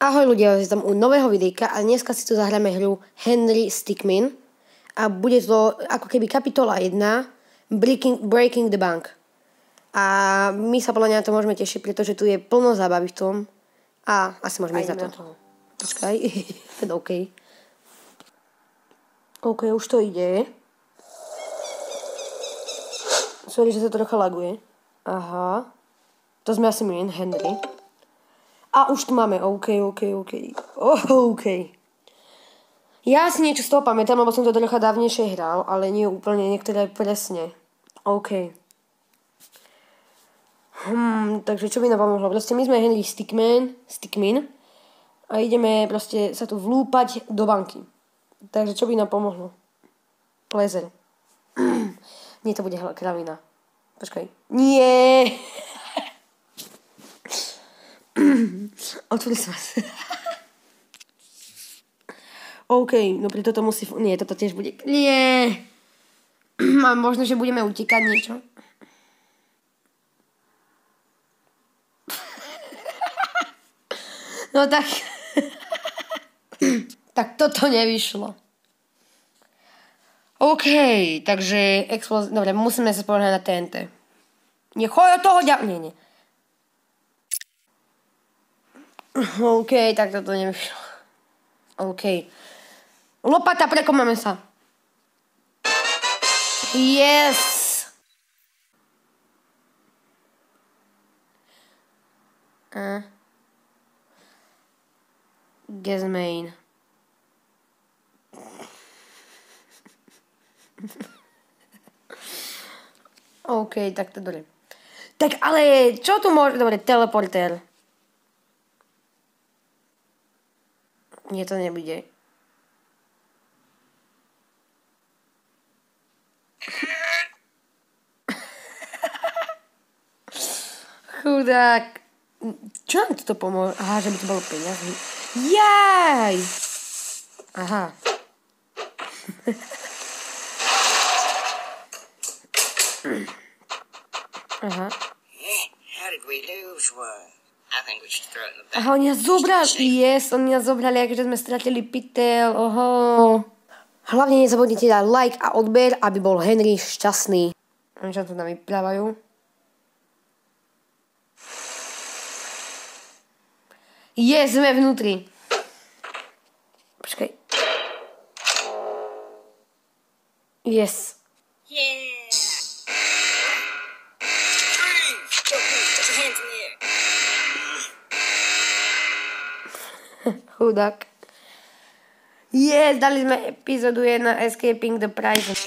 Ahoj ľudia, som u nového videjka a dneska si tu zahráme hru Henry Stickmin a bude to ako keby kapitola 1 Breaking the Bank. A my sa podľa mňa na to môžeme tešiť, pretože tu je plno zábavy v tom a asi môžeme ísť za to. Počkaj, OK. OK, už to ide. Sorry, že sa to trocha laguje. Aha. To sme asi my, Henry. A už tu máme, OK. Ja si niečo z toho pamätám, lebo som to trocha dávnejšie hral, ale nie úplne niektoré presne. OK. Takže čo by nám pomohlo? Proste my sme Henry Stickmin a ideme proste sa tu vlúpať do banky. Takže čo by nám pomohlo? Laser. Nie, to bude kravina. Počkaj. Nie! Otvori sa vás. OK, no pri toto musí... Nie, toto tiež bude... Nie! A možno, že budeme utekať niečo. No tak... Tak toto nevyšlo. OK, takže... Dobre, musíme sa spoľahnúť na TNT. Nie, choď od toho Nie. OK, tak toto nevyšlo. OK. Lopata, prekomáme sa. Yes! Guess main. OK, tak to dobre. Tak ale, čo tu môže... Dobre, teleporter. Nie, to nebude. Chudák. Čo nám toto pomôže? Aha, že by to bolo peniazy. Jaj! Aha. Aha. Aha, oni nás zobrali. Yes, oni nás zobrali, akože sme stratili pytel. Oho. Hlavne nezabudnite dať like a odber, aby bol Henry šťastný. Oni čo tu nám vyprávajú? Yes, sme vnútri. Počkaj. Yes. Chudák. Yes, dali sme epizódu 1 Escaping the Prison.